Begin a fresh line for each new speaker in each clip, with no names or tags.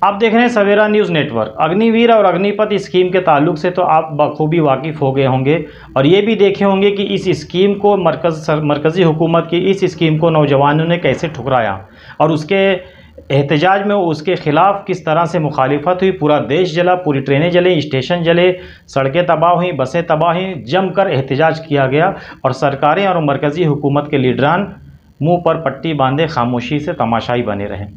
आप देख रहे हैं सवेरा न्यूज़ नेटवर्क। अग्निवीर और अग्निपथ स्कीम के ताल्लुक से तो आप बखूबी वाकिफ़ हो गए होंगे और ये भी देखे होंगे कि इस स्कीम को मरकज़ी हुकूमत की इस स्कीम को नौजवानों ने कैसे ठुकराया और उसके एहतजाज में उसके ख़िलाफ़ किस तरह से मुखालिफत हुई। पूरा देश जला, पूरी ट्रेनें जले, स्टेशन जले, सड़कें तबाह हुई, बसें तबाह हुई, जमकर एहतजाज किया गया और सरकारें और मरकज़ी हुकूमत के लीडरान मुँह पर पट्टी बांधे खामोशी से तमाशाई बने रहे।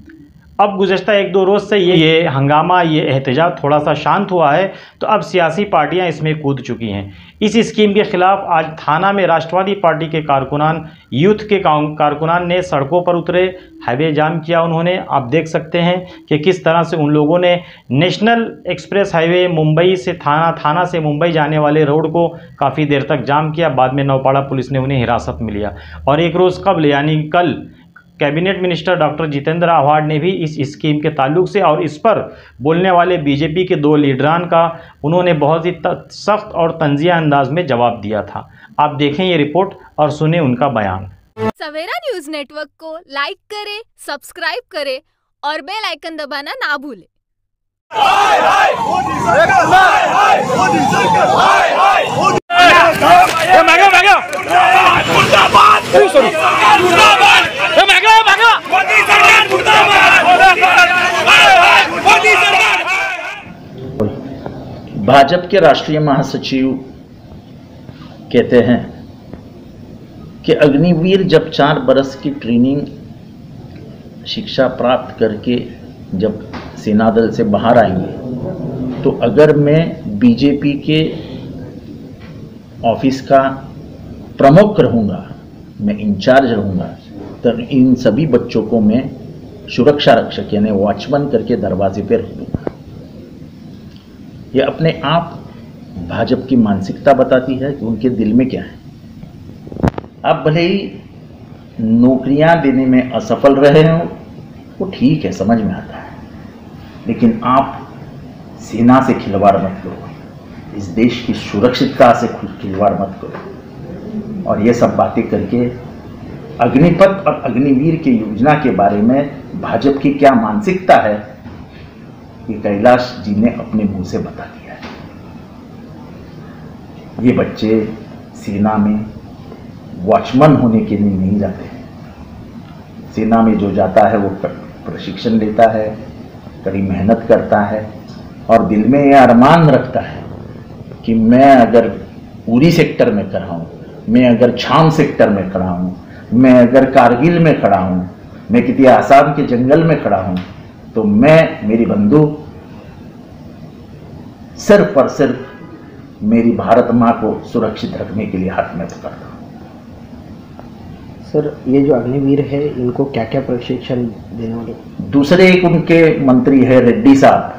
अब गुज़श्ता एक दो रोज़ से ये हंगामा, ये एहतजाज थोड़ा सा शांत हुआ है, तो अब सियासी पार्टियां इसमें कूद चुकी हैं। इस स्कीम के ख़िलाफ़ आज थाना में राष्ट्रवादी पार्टी के कारकुनान, यूथ के कारकुनान ने सड़कों पर उतरे, हाईवे जाम किया उन्होंने। आप देख सकते हैं कि किस तरह से उन लोगों ने नेशनल एक्सप्रेस हाईवे मुंबई से थाना से मुंबई जाने वाले रोड को काफ़ी देर तक जाम किया। बाद में नौपाड़ा पुलिस ने उन्हें हिरासत में लिया और एक रोज़ कबल यानी कल cabinet minister doctor Jitendra Awhad ने भी इस स्कीम के ताल्लुक से और इस पर बोलने वाले बीजेपी के दो लीडरान का उन्होंने बहुत ही सख्त और तंजिया अंदाज में जवाब दिया था। आप देखें ये रिपोर्ट और सुने उनका बयान।
सवेरा न्यूज़ नेटवर्क को लाइक करें, सब्सक्राइब करें और बेल आइकन दबाना ना भूलें।
भाजपा के राष्ट्रीय महासचिव कहते हैं कि अग्निवीर जब 4 बरस की ट्रेनिंग शिक्षा प्राप्त करके जब सेना दल से बाहर आएंगे तो अगर मैं बीजेपी के ऑफिस का प्रमुख रहूँगा, मैं इंचार्ज रहूँगा, तो इन सभी बच्चों को मैं सुरक्षा रक्षक यानी वॉचमैन करके दरवाजे पे रख दूँगा। यह अपने आप भाजपा की मानसिकता बताती है कि उनके दिल में क्या है। आप भले ही नौकरियां देने में असफल रहे हो, वो ठीक है, समझ में आता है, लेकिन आप सेना से खिलवाड़ मत करो, इस देश की सुरक्षितता से खिलवाड़ मत करो। और ये सब बातें करके अग्निपथ और अग्निवीर की योजना के बारे में भाजपा की क्या मानसिकता है, ये कैलाश जी ने अपने मुंह से बता दिया है। ये बच्चे सेना में वॉचमैन होने के लिए नहीं जाते हैं। सेना में जो जाता है वो प्रशिक्षण लेता है, कड़ी मेहनत करता है और दिल में ये अरमान रखता है कि मैं अगर उरी सेक्टर में खड़ा हूँ, मैं अगर छाम सेक्टर में खड़ा हूँ, मैं अगर कारगिल में खड़ा हूँ, मैं किसी आसाम के जंगल में खड़ा हूँ, तो मैं मेरी बंदूक सिर्फ और सिर्फ मेरी भारत माँ को सुरक्षित रखने के लिए हाथ में पकड़ता हूँ।
सर, ये जो अग्निवीर है इनको क्या क्या प्रशिक्षण देने वाले?
दूसरे एक उनके मंत्री है रेड्डी साहब,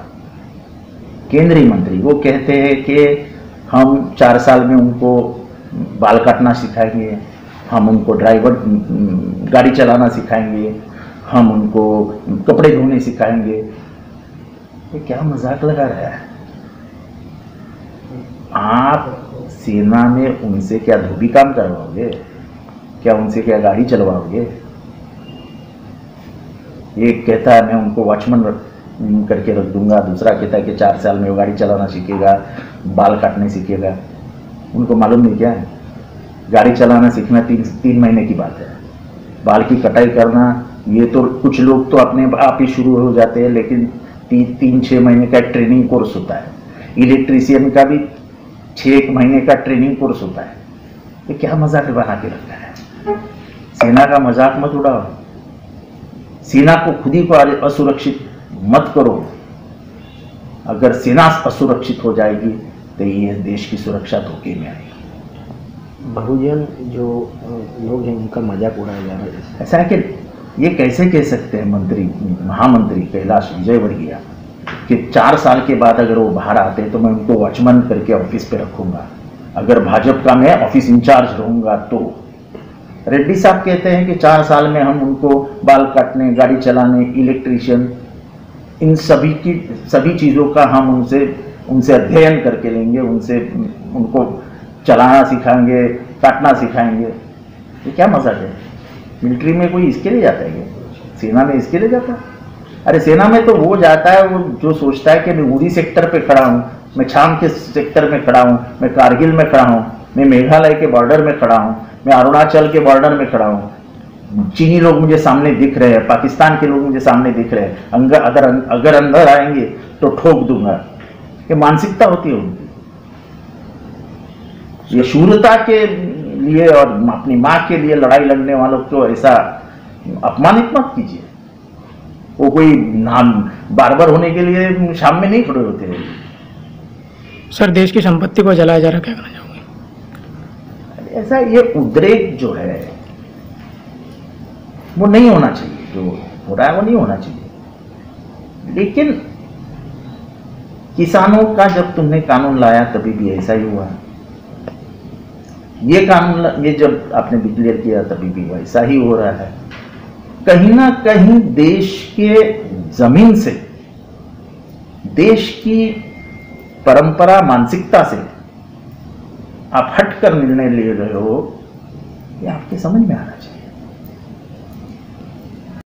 केंद्रीय मंत्री, वो कहते हैं कि हम 4 साल में उनको बाल काटना सिखाएंगे, हम उनको गाड़ी चलाना सिखाएंगे, हम उनको कपड़े धोने सिखाएंगे। ये क्या मजाक लगा रहा है? आप सेना में उनसे क्या धोबी काम करवाओगे? क्या उनसे क्या गाड़ी चलवाओगे? एक कहता है मैं उनको वॉचमैन करके रख दूंगा, दूसरा कहता है कि 4 साल में वो गाड़ी चलाना सीखेगा, बाल काटने सीखेगा। उनको मालूम नहीं क्या है? गाड़ी चलाना सीखना 3 महीने की बात है, बाल की कटाई करना ये तो कुछ लोग तो अपने आप ही शुरू हो जाते हैं, लेकिन 3-6 महीने का ट्रेनिंग कोर्स होता है। इलेक्ट्रीशियन का भी 6 महीने का ट्रेनिंग कोर्स होता है। ये क्या मजाक बना के रखा है? सेना का मजाक मत उड़ाओ, सेना को खुद ही को असुरक्षित मत करो। अगर सेना असुरक्षित हो जाएगी तो ये देश की सुरक्षा धोखे में आएगी।
बहुजन जो लोग हैं उनका मजाक उड़ाया जा रहा है।
ऐसा है कि ये कैसे कह सकते हैं महामंत्री कैलाश विजयवर्गीय कि 4 साल के बाद अगर वो बाहर आते हैं तो मैं उनको वॉचमैन करके ऑफिस पे रखूंगा, अगर भाजपा का मैं ऑफिस इंचार्ज रहूंगा तो। रेड्डी साहब कहते हैं कि 4 साल में हम उनको बाल काटने, गाड़ी चलाने, इलेक्ट्रीशियन, इन सभी चीज़ों का हम उनसे अध्ययन करके लेंगे, उनको चलाना सिखाएंगे, काटना सिखाएंगे। ये क्या मजाक है? मिलिट्री में कोई इसके लिए जाता है क्या? सेना में इसके लिए जाता है? अरे सेना में तो वो जाता है वो जो सोचता है कि मैं उड़ी सेक्टर पे खड़ा हूँ, मैं छाम के सेक्टर में खड़ा हूँ, मैं कारगिल में खड़ा हूँ, मैं मेघालय के बॉर्डर में खड़ा हूँ, मैं अरुणाचल के बॉर्डर में खड़ा हूँ, चीनी लोग मुझे सामने दिख रहे हैं, पाकिस्तान के लोग मुझे सामने दिख रहे हैं, अगर अंदर आएंगे तो ठोक दूंगा। ये मानसिकता होती है उनकी। ये शूरता के लिए और अपनी माँ के लिए लड़ाई लड़ने वालों को ऐसा अपमानित मत कीजिए। वो कोई नाम बार्बर होने के लिए शाम में नहीं खड़े होते हैं।
सर, देश की संपत्ति को जलाया जा रहा, क्या करना चाहोगे?
ऐसा ये उद्रेक जो है वो नहीं होना चाहिए, जो हो रहा है वो नहीं होना चाहिए। लेकिन किसानों का जब तुमने कानून लाया तभी भी ऐसा ही हुआ। ये कानून ये जब आपने डिक्लेयर किया तभी भी वैसा ही हो रहा है। कहीं ना कहीं देश के जमीन से, देश की परंपरा मानसिकता से आप हटकर निर्णय ले रहे हो, ये आपके समझ में आना चाहिए।